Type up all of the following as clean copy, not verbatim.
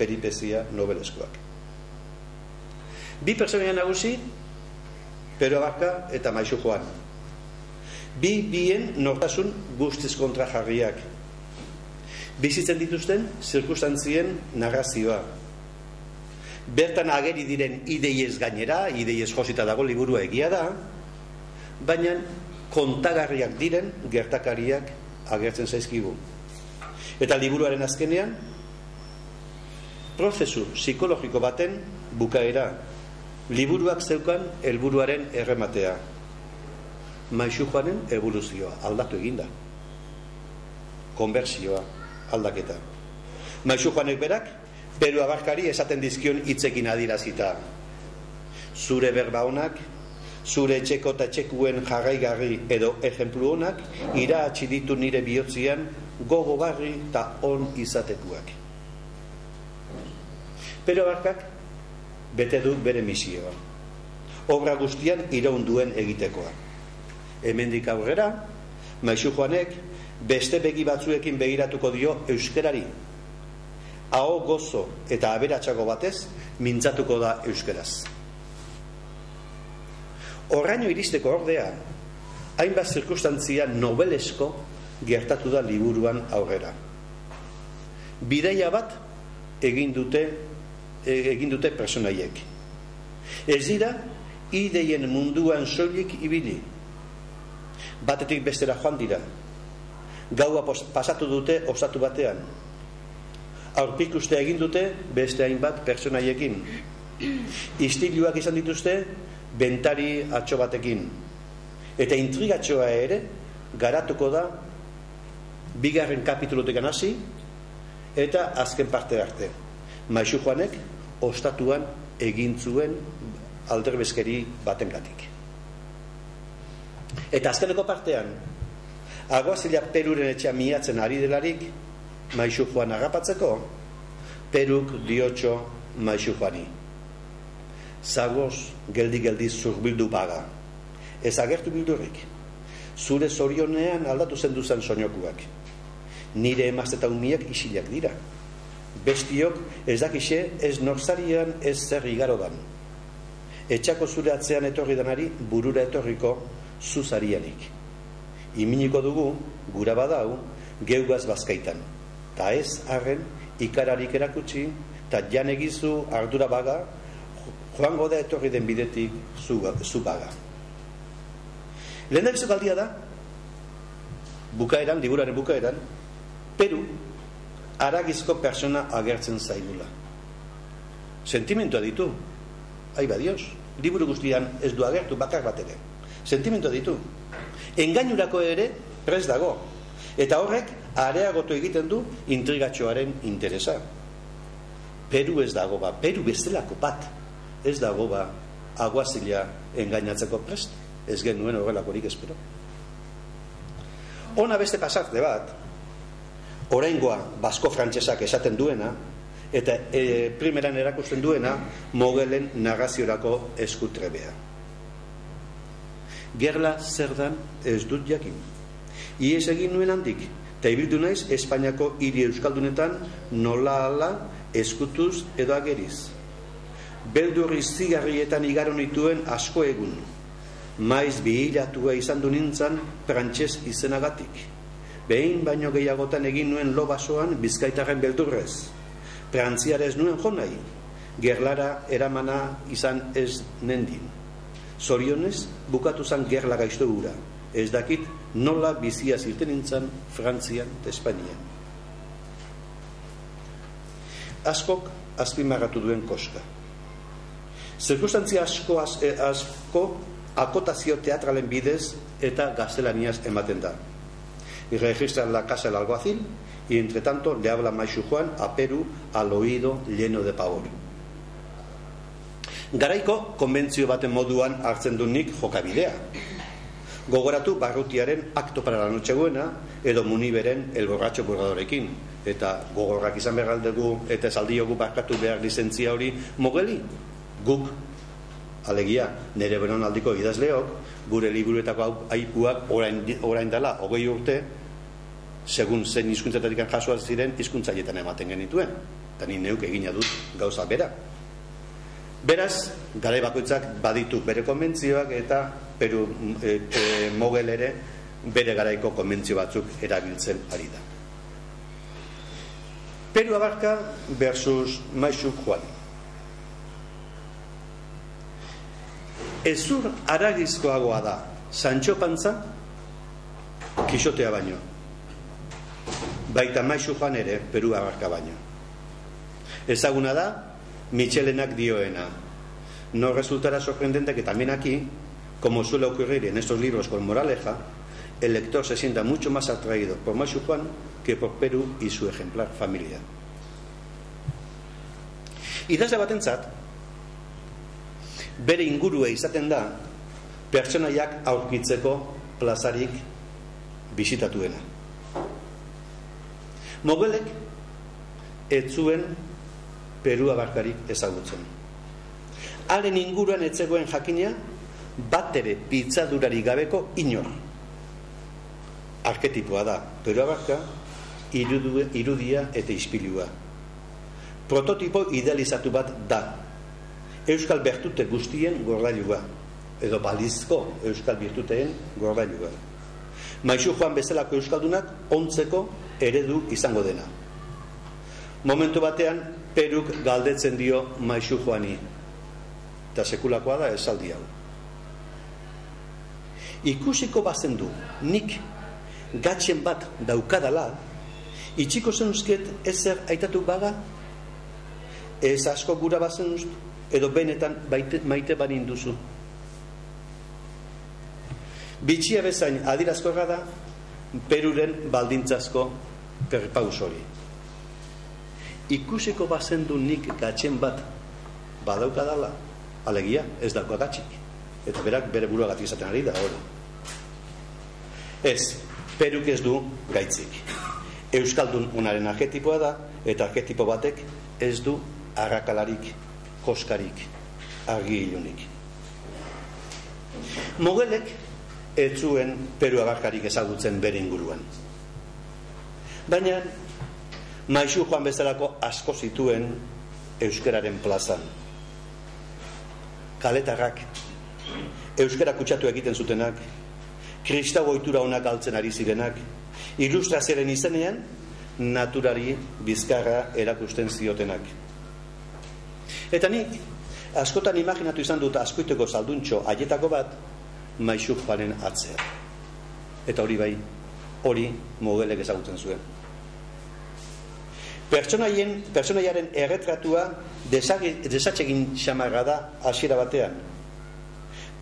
peripezia nobeleskoak. Bi pertsonaia nagusi, Pero Abarka eta Maixu Joan. Bien nortasun guztiz kontra jarriak. Bizitzen dituzten zirkustantzien narrazioa. Bertan ageri diren ideiez gainera, ideiez josita dago liburua egia da, baina kontagarriak diren gertakariak agertzen zaizkigu. Eta liburuaren azkenean, prozesu psikologiko baten bukaera, liburuak zeukan helburuaren errematea. Maixu Joanen evoluzioa, aldatu eginda. Konbertsioa, aldaketa. Maixu Joanek berak, Pero Abarkari esaten dizkion hitzekin adirazita. Zure berba honak, zure etxeko eta etxekuen jarraigarri edo ejemplu honak, iraatsi ditu nire bihotzian gogogarri eta on izatekuak. Pero Abarkak bete du bere misioa. Obra guztian iraunduen egitekoa. Hemendik aurrera, Maixu Joanek beste begi batzuekin begiratuko dio euskerari. Aho gozo eta aberatsago batez mintzatuko da euskeraz. Horraino iristeko ordea, hainbat zirkustantzia nobelesko gertatu da liburuan aurrera. Bidaia bat egin dute personaiek. Ez dira ideien munduan soilik ibili. Batetik bestera joan dira. Gaua pasatu dute osatu batean. Aurpikuste egin dute beste hainbat pertsonaiekin. Istiluak izan dituzte bentari atxo batekin. Eta intrigatxoa ere garatuko da bigarren kapitulutik hasi eta azken parte arte. Maixu Joanek ostatuan egin zuen alderbeskeri batengatik. Eta azkeneko partean, Aguazila Peruren etxea miatzen ari delarik, Maixu Joan agapatzeko, Peruk diotxo Maixu Joani. Zagoz, geldi zurbildu baga. Ez agertu bildurrik. Zure zorionean aldatu zenduzen soinokuak. Nire emazte eta umiak isilak dira. Bestiok ez dakixe ez norzarian ez zer igarodan. Etxako zure atzean etorri danari burura etorriko zuzarianik. Iminiko dugu, gura badau, geugaz bazkaitan. Ta ez arren ikararik erakutsi, ta jan egizu ardura baga, joango da etorri den bidetik zu baga. Lehen da galdia da, bukaeran, liburaren bukaeran, Peru aragizko persona agertzen zaigula. Sentimentua ditu, aiba Dios, liburu guztian ez du agertu bakar bat ere. Sentimentua ditu. Engainurako ere prest dago. Eta horrek areagotu egiten du intrigatxoaren interesa. Peru ez dago ba, Peru bestelako bat ez dago ba Aguazila engainatzeko prest. Ez genuen horrelakorik espero. Ona beste pasarte bat, oraingoa basko-frantsesak esaten duena, eta primeran erakusten duena Mogelen narraziorako eskutrebea. Gerla zer dan ez dut jakin. Iez egin nuen handik, eta ibildu naiz Espainiako hiri euskaldunetan nola ala eskutuz edo ageriz. Beldurri zigarrietan igaro nituen asko egun. Maiz bihilatua izan du nintzan prantses izenagatik. Behin baino gehiagotan egin nuen lo basoan bizkaitarren beldurrez. Prantziarez nuen jonai, gerlara eramana izan ez nendin. Zorionez, bukatu zan gerla gaizto gura. Ez dakit nola bizia zirten nintzan Frantzian eta Espainian. Askok azpimarratu duen koska. Zirkustantzia asko akotazio teatralen bidez eta gaztelaniaz ematen da. Y registra la casa del alguacil y entre tanto le habla Maixu Joan a Peru al oído lleno de pavor. Garaiko konbentzio baten moduan hartzen du nik jokabidea. Gogoratu Barrutiaren Acto para la noche buena edo Muniberen El borracho burradorekin. Eta gogorrak izan behar aldegu eta esaldiogu barkatu behar lizentzia hori Mogeli. Guk, alegia, nire benonaldiko idazleok, gure liburuetako aipuak orain dela 20 urte, segun zen hizkuntzetatik jasoak ziren hizkuntzaietan ematen genituen. eta ni neuk egina dut gauza bera. Beraz, garai bakoitzak baditu bere konbentzioak eta Peru Mogel ere bere garaiko konbentzio batzuk erabiltzen ari da. Peru Abarka versus Maixu Juan. Ezur haragizkoagoa da Sancho Panza Kixotea baino, baita Maixu Juan ere Peru Abarka baino. Ezaguna da Michelenak dioena: no resultará sorprendente que también aquí, como suele ocurrir en estos libros con moraleja, el lector se sienta mucho más atraído por Maixu Juan que por Peru y su ejemplar familia. Idazle batentzat, bere ingurua izaten da pertsonaiak aurkitzeko plazarik bisitatuena. Mogelek ez zuen Peru Abarkarik ezagutzen. Haren inguruan ez zegoen jakina bat ere pitzadurarik gabeko inor. Arketipoa da Peru Abarka, irudia eta ispilua. Prototipo idealizatu bat da. Euskal bertute guztien gordailua, edo balizko euskal bertuteen gordailua. Maixu Juan bezalako euskaldunak ontzeko eredu izango dena. Momentu batean Peruk galdetzen dio Maixu Juani, eta sekulakoa da esaldi hau: ikusiko bazen du nik gatzen bat daukadala, itxiko zenuzket ezer aitatu baga, ez asko gura bazen ustu, edo benetan maite banin duzu. Bitxia bezain adirazkorra da Peruren baldintzazko perpaus hori. Ikusiko bazen du nik gatzen bat badaukadala, alegia ez dauka gatzik, eta berak bere buruagatik izaten ari da hori. Ez, Peruk ez du gaitzik. Euskaldun unaren arketipoa da, eta arketipo batek ez du arrakalarik, koskarik, argi ilunik. Mogelek ez zuen Peru Abarkarik ezagutzen bere inguruan. Baina Maixu Juan bezalako asko zituen euskararen plazan. Kaletarrak, euskara kutsatu egiten zutenak, kristau ohitura onak altzen ari zirenak, ilustrazioaren izenean naturari bizkarra erakusten ziotenak. Eta nik askotan imaginatu izan dut askoiteko salduntxo haietako bat Maixu Juanen atzea. Eta hori bai, hori Mogelek ezagutzen zuen. Pertsonaiaren erretratua desatsegin xamarra da hasiera batean.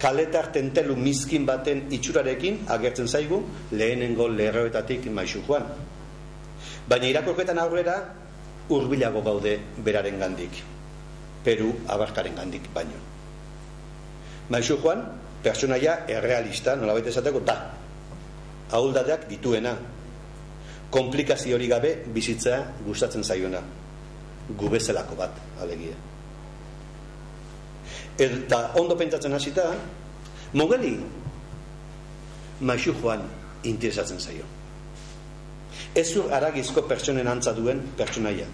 Kaletar tentelu mizkin baten itxurarekin agertzen zaigu lehenengo lerroetatik Maixu Juan. Baina irakurketan aurrera hurbilago gaude beraren gandik, Peru Abarkaren gandik baino. Maixu Juan pertsonaia errealista, nolabait esateko, da ahuldadeak dituena, komplikazio hori gabe bizitza gustatzen zaiona, gubezelako bat alegia. Eta ondo pentsatzen hasita, Mogeli Maixu Juan interesatzen zaio. Ez zur haragizko pertsonen antza duen pertsonaia,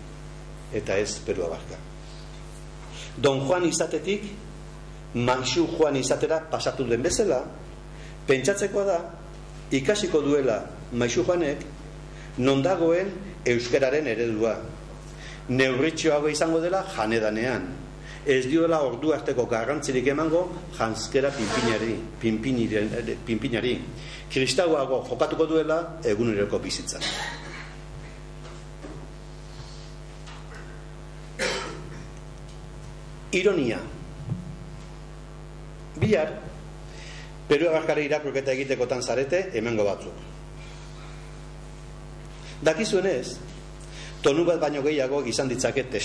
eta ez Peru Abarka. Don Juan izatetik Maixu Juan izatera pasatu den bezala, pentsatzekoa da ikasiko duela Maixu Juanek non dagoen euskararen eredua, neurritxoago izango dela janedanean, ez diola ordu arteko garrantzirik emango janzkera pinpinari, kristauago jokatuko duela eguneroko bizitzan. Ironia. Bihar Peru Abarkare irakurketa egitekotan zarete hemengo batzuk. Dakizuenez, tonu bat baino gehiago izan ditzake testu